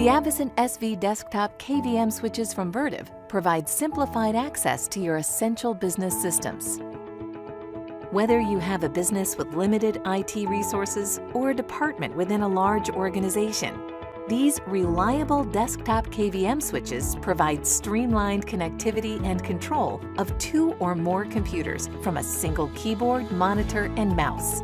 The Avocent SV desktop KVM switches from Vertiv provide simplified access to your essential business systems. Whether you have a business with limited IT resources or a department within a large organization, these reliable desktop KVM switches provide streamlined connectivity and control of 2 or more computers from a single keyboard, monitor, and mouse.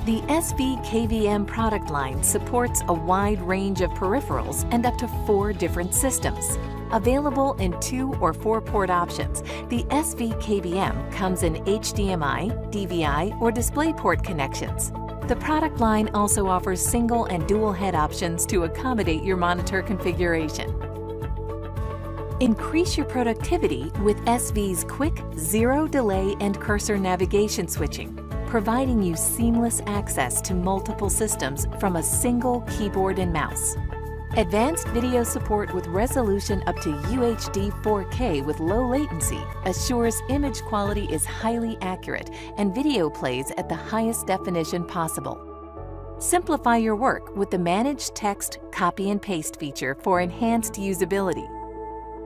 The SV KVM product line supports a wide range of peripherals and up to 4 different systems. Available in 2 or 4-port options, the SV KVM comes in HDMI, DVI, or DisplayPort connections. The product line also offers single and dual head options to accommodate your monitor configuration. Increase your productivity with SV's quick, zero-delay and cursor navigation switching, providing you seamless access to multiple systems from a single keyboard and mouse. Advanced video support with resolution up to UHD 4K with low latency assures image quality is highly accurate and video plays at the highest definition possible. Simplify your work with the Manage Text Copy and Paste feature for enhanced usability.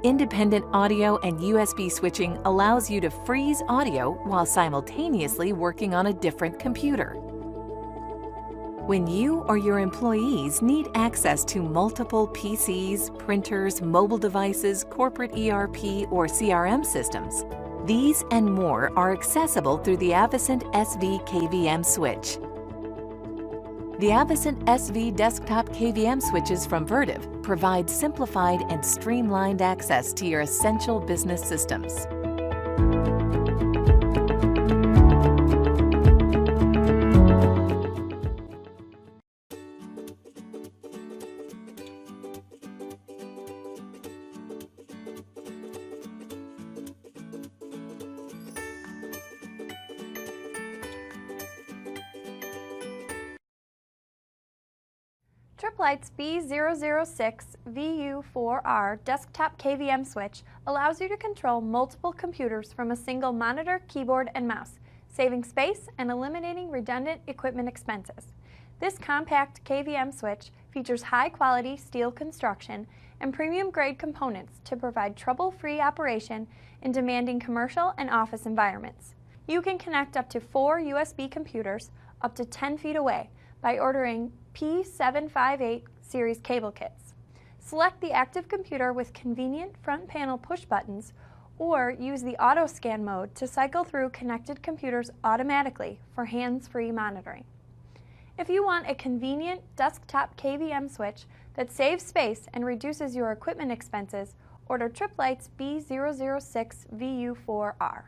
Independent audio and USB switching allows you to freeze audio while simultaneously working on a different computer. When you or your employees need access to multiple PCs, printers, mobile devices, corporate ERP or CRM systems, these and more are accessible through the Avocent SV KVM Switch. The Avocent SV desktop KVM switches from Vertiv provide simplified and streamlined access to your essential business systems. Tripp Lite's B006 VU4R desktop KVM switch allows you to control multiple computers from a single monitor, keyboard, and mouse, saving space and eliminating redundant equipment expenses. This compact KVM switch features high-quality steel construction and premium-grade components to provide trouble-free operation in demanding commercial and office environments. You can connect up to 4 USB computers up to 10 feet away by ordering P758 series cable kits. Select the active computer with convenient front panel push buttons or use the auto scan mode to cycle through connected computers automatically for hands-free monitoring. If you want a convenient desktop KVM switch that saves space and reduces your equipment expenses, order Tripp Lite's B006 VU4R.